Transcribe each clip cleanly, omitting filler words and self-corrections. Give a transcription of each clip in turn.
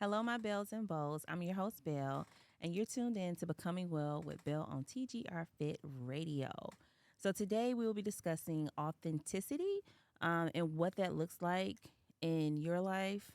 Hello, my bells and bows. I'm your host, Belle, and you're tuned in to Becoming Well with Belle on TGR Fit Radio. So, today we will be discussing authenticity and what that looks like in your life.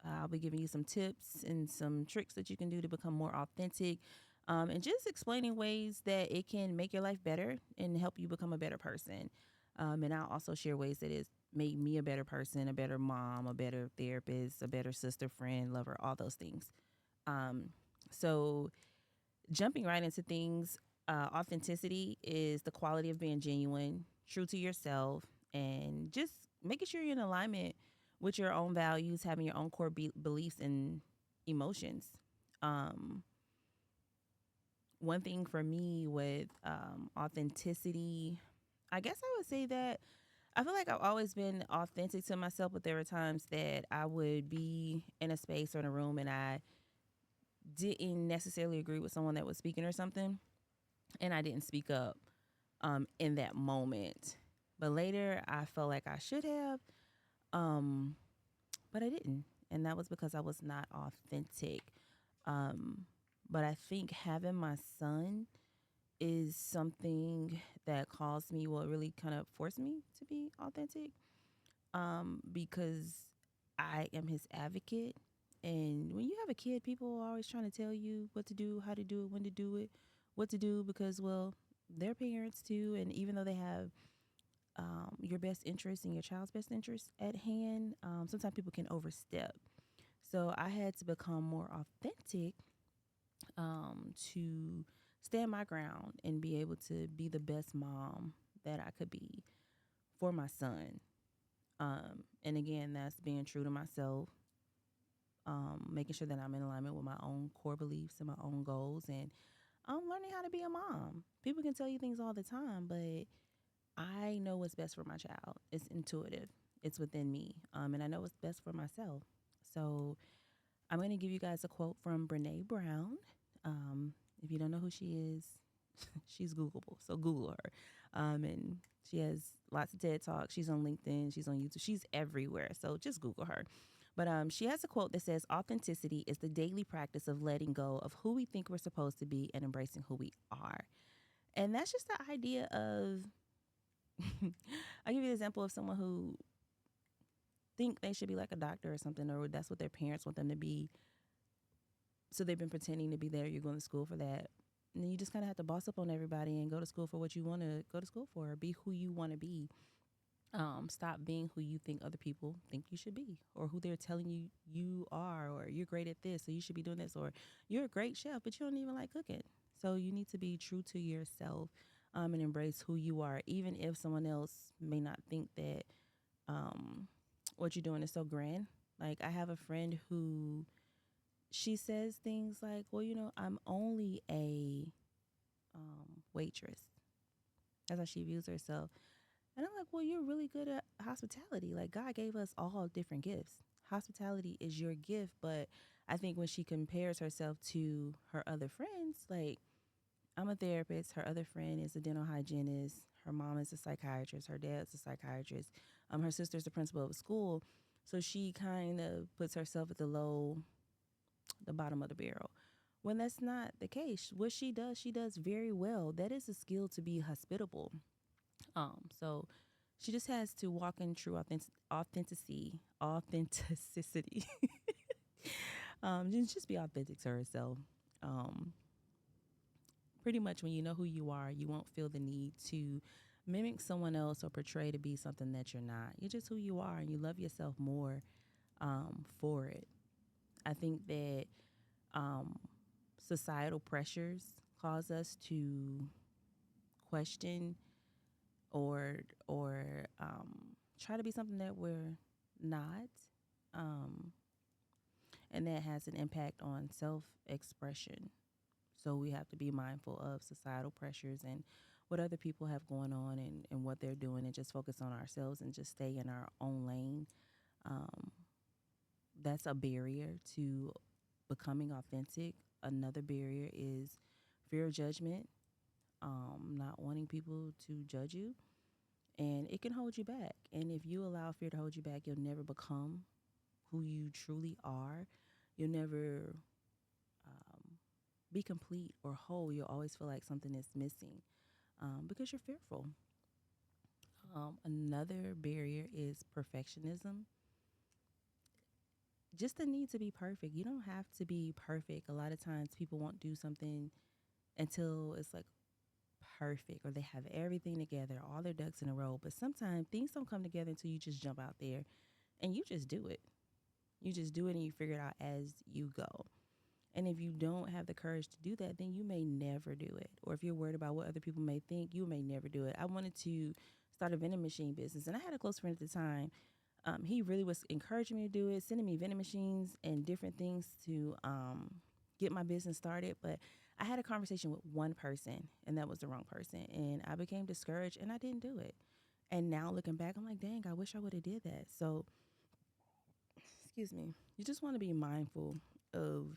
I'll be giving you some tips and some tricks that you can do to become more authentic and just explaining ways that it can make your life better and help you become a better person. And I'll also share ways that it's made me a better person, a better mom, a better therapist, a better sister, friend, lover, all those things. Um, so, jumping right into things, authenticity is the quality of being genuine, true to yourself, and just making sure you're in alignment with your own values, having your own core beliefs and emotions. Um, One thing for me with authenticity, I guess I would say that I feel like I've always been authentic to myself, but there were times that I would be in a space or in a room and I didn't necessarily agree with someone that was speaking or something, and I didn't speak up in that moment. But later, I felt like I should have, um, but I didn't, and that was because I was not authentic. Um, but I think having my son is something that caused me, well, it really kind of forced me to be authentic because I am his advocate. And when you have a kid, people are always trying to tell you what to do, how to do it, when to do it, what to do, because, well, they're parents too. And even though they have your best interest and your child's best interest at hand, sometimes people can overstep. So I had to become more authentic to stand my ground and be able to be the best mom that I could be for my son. And again, that's being true to myself, making sure that I'm in alignment with my own core beliefs and my own goals, and learning how to be a mom. People can tell you things all the time, but I know what's best for my child. It's intuitive, it's within me, and I know what's best for myself. So I'm going to give you guys a quote from Brene Brown. Um, if you don't know who she is, she's Googleable. So Google her. And she has lots of TED Talks. She's on LinkedIn. She's on YouTube. She's everywhere. So just Google her. But she has a quote that says, "Authenticity is the daily practice of letting go of who we think we're supposed to be and embracing who we are." And that's just the idea of, I'll give you an example of someone who think they should be like a doctor or something, or that's what their parents want them to be. So they've been pretending to be there. You're going to school for that. And then you just kind of have to boss up on everybody and go to school for what you want to go to school for. Be who you want to be. Stop being who you think other people think you should be, or who they're telling you you are, or you're great at this, so you should be doing this, or you're a great chef, but you don't even like cooking. So you need to be true to yourself and embrace who you are, even if someone else may not think that what you're doing is so grand. Like, I have a friend who she says things like, "Well, I'm only a waitress." That's how she views herself. And I'm like, "Well, you're really good at hospitality. Like, God gave us all different gifts. Hospitality is your gift." But I think when she compares herself to her other friends, like, I'm a therapist, her other friend is a dental hygienist, her mom is a psychiatrist, her dad's a psychiatrist, her sister's the principal of a school. So she kind of puts herself at the bottom of the barrel. When that's not the case, what she does very well. That is a skill, to be hospitable. So she just has to walk in true authenticity. Just be authentic to herself. Um, Pretty much, when you know who you are, you won't feel the need to mimic someone else or portray to be something that you're not. You're just who you are, and you love yourself more for it. I think that um, societal pressures cause us to question or try to be something that we're not, um, and that has an impact on self-expression. So we have to be mindful of societal pressures and what other people have going on, and what they're doing, and just focus on ourselves and just stay in our own lane. Um, that's a barrier to becoming authentic. Another barrier is fear of judgment, not wanting people to judge you, and it can hold you back. And if you allow fear to hold you back, you'll never become who you truly are. You'll never um, be complete or whole. You'll always feel like something is missing because you're fearful. Another barrier is perfectionism, just the need to be perfect. You don't have to be perfect. A lot of times people won't do something until it's like perfect or they have everything together, all their ducks in a row. But sometimes things don't come together until you just jump out there and you just do it. You just do it and you figure it out as you go. And if you don't have the courage to do that, then you may never do it. Or if you're worried about what other people may think, you may never do it. I wanted to start a vending machine business, and I had a close friend at the time. He really was encouraging me to do it, sending me vending machines and different things to get my business started. But I had a conversation with one person, and that was the wrong person. And I became discouraged, and I didn't do it. And now looking back, I'm like, dang, I wish I would have did that. So, excuse me. You just want to be mindful of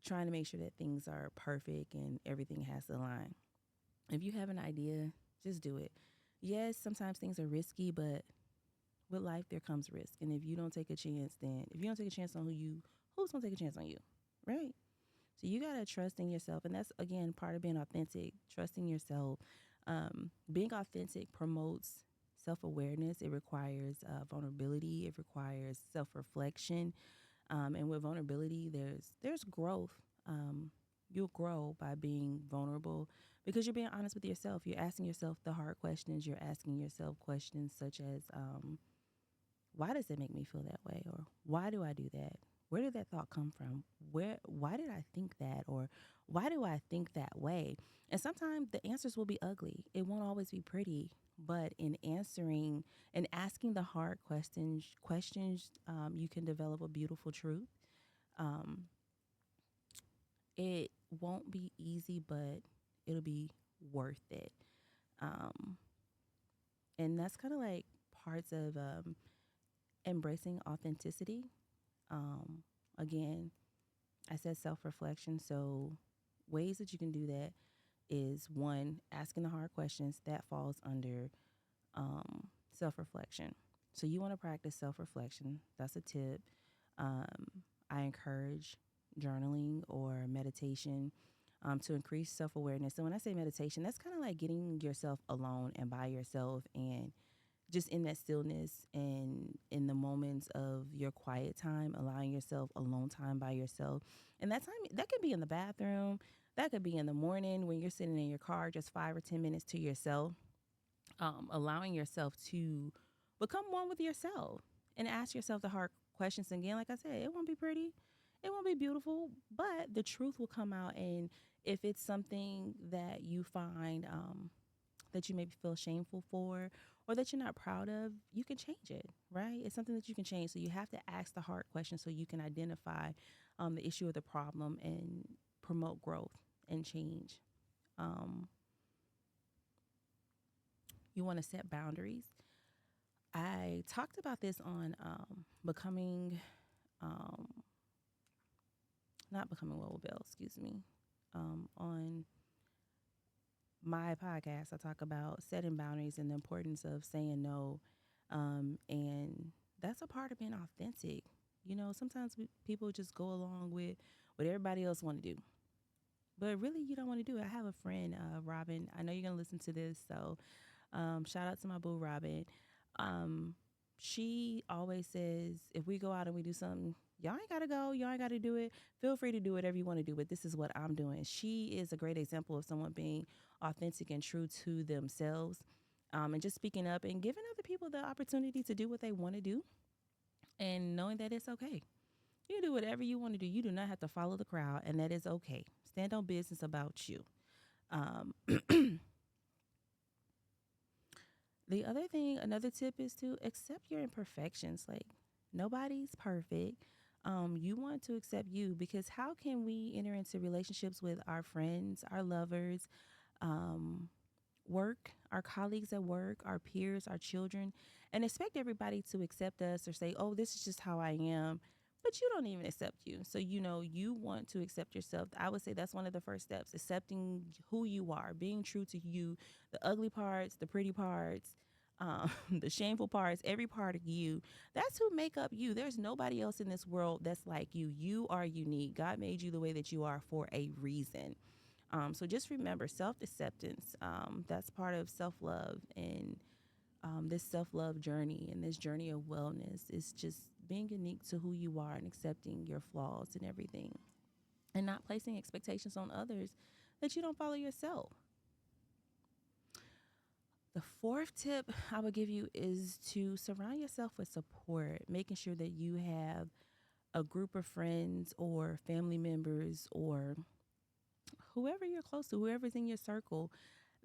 trying to make sure that things are perfect and everything has to align. If you have an idea, just do it. Yes, sometimes things are risky, but with life there comes risk. And if you don't take a chance, then if you don't take a chance on who's gonna take a chance on you? Right? So you gotta trust in yourself. And that's again part of being authentic, trusting yourself. Being authentic promotes self-awareness. It requires vulnerability. It requires self-reflection. And with vulnerability, there's growth. Um, you'll grow by being vulnerable because you're being honest with yourself. You're asking yourself the hard questions. You're asking yourself questions such as, why does it make me feel that way, or why do I do that? Where did that thought come from? Why did I think that, or why do I think that way? And sometimes the answers will be ugly. It won't always be pretty. But in answering and asking the hard questions, you can develop a beautiful truth. Um, it won't be easy, but it'll be worth it. Um, and that's kind of like parts of embracing authenticity. Um, Again, I said self reflection. So, ways that you can do that is one, asking the hard questions that falls under self reflection. So, you want to practice self reflection. That's a tip. Um, I encourage journaling or meditation to increase self awareness. So, when I say meditation, that's kind of like getting yourself alone and by yourself and just in that stillness and in the moments of your quiet time, allowing yourself alone time by yourself. And that time, that could be in the bathroom, that could be in the morning when you're sitting in your car, just 5 or 10 minutes to yourself, allowing yourself to become one with yourself and ask yourself the hard questions. Again, like I said, it won't be pretty, it won't be beautiful, but the truth will come out. And if it's something that you find that you maybe feel shameful for or that you're not proud of, you can change it, right? It's something that you can change. So you have to ask the hard questions so you can identify the issue or the problem and promote growth and change. Um, you want to set boundaries. I talked about this on becoming, um, not becoming well Bell, excuse me, on my podcast. I talk about setting boundaries and the importance of saying no. And that's a part of being authentic. You know, sometimes people just go along with what everybody else want to do, but really you don't want to do it. I have a friend, Robin. I know you're going to listen to this. So shout out to my boo, Robin. Um, she always says, if we go out and we do something, y'all ain't got to go. Y'all ain't got to do it. Feel free to do whatever you want to do, but this is what I'm doing. She is a great example of someone being authentic and true to themselves, and just speaking up and giving other people the opportunity to do what they want to do and knowing that it's okay. You do whatever you want to do. You do not have to follow the crowd, and that is okay. Stand on business about you. Um, The other thing, another tip is to accept your imperfections. Like, nobody's perfect. You want to accept you because how can we enter into relationships with our friends, our lovers, um, work, our colleagues at work, our peers, our children, and expect everybody to accept us or say, oh, this is just how I am. But you don't even accept you. So, you know, you want to accept yourself. I would say that's one of the first steps, accepting who you are, being true to you, the ugly parts, the pretty parts, the shameful parts, every part of you. That's who make up you. There's nobody else in this world that's like you. You are unique. God made you the way that you are for a reason. So just remember self acceptance. That's part of self love. And this self love journey and this journey of wellness is just being unique to who you are and accepting your flaws and everything and not placing expectations on others that you don't follow yourself. The fourth tip I would give you is to surround yourself with support, making sure that you have a group of friends or family members or whoever you're close to, whoever's in your circle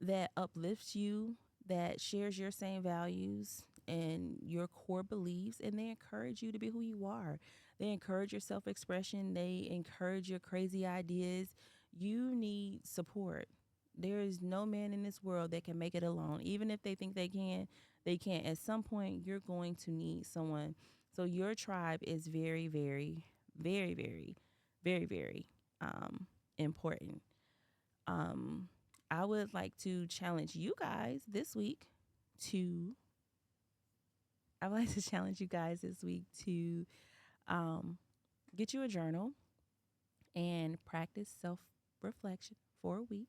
that uplifts you, that shares your same values and your core beliefs, and they encourage you to be who you are. They encourage your self expression, they encourage your crazy ideas. You need support. There is no man in this world that can make it alone. Even if they think they can, they can't. At some point, you're going to need someone. So, your tribe is very, very, very, very, very, very important. um, I would like to challenge you guys this week to, I would like to challenge you guys this week to um, get you a journal and practice self reflection for a week.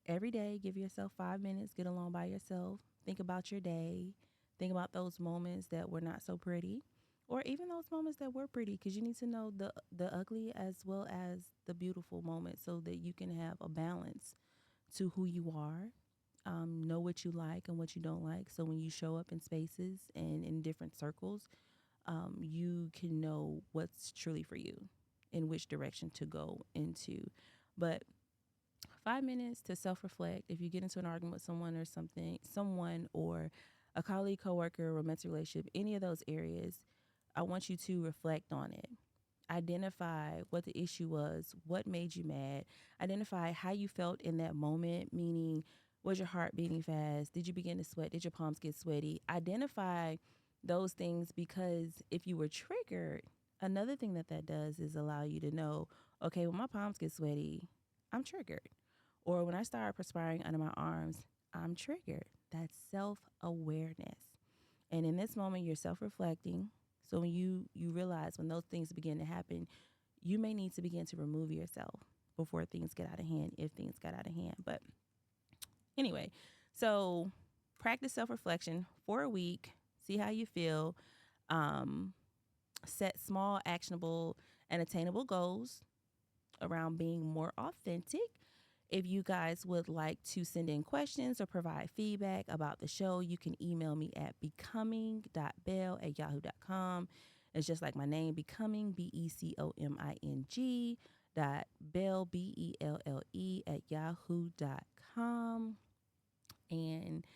Every day, give yourself 5 minutes, get along by yourself, think about your day, think about those moments that were not so pretty. Or even those moments that were pretty, because you need to know the ugly as well as the beautiful moments so that you can have a balance to who you are, know what you like and what you don't like. So when you show up in spaces and in different circles, you can know what's truly for you and which direction to go into. But 5 minutes to self reflect. If you get into an argument with someone or something, someone or a colleague, coworker, romantic relationship, any of those areas, I want you to reflect on it. Identify what the issue was, what made you mad, identify how you felt in that moment, meaning, was your heart beating fast? Did you begin to sweat? Did your palms get sweaty? Identify those things because if you were triggered, another thing that does is allow you to know, okay, when my palms get sweaty, I'm triggered. Or when I start perspiring under my arms, I'm triggered. That's self awareness. And in this moment, you're self reflecting. So when you realize when those things begin to happen, you may need to begin to remove yourself before things get out of hand, if things got out of hand. But anyway, so practice self reflection for a week, see how you feel, um, set small, actionable, and attainable goals around being more authentic. If you guys would like to send in questions or provide feedback about the show, you can email me at becoming.belle@yahoo.com. It's just like my name, becoming, BECOMING, belle, BELLE, at yahoo.com. And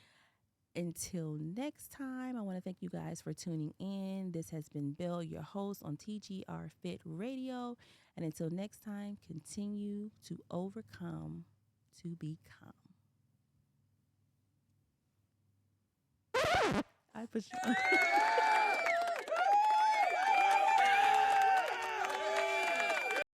until next time, I want to thank you guys for tuning in. This has been Belle, your host on TGR Fit Radio. And until next time, continue to overcome to become. I put you on.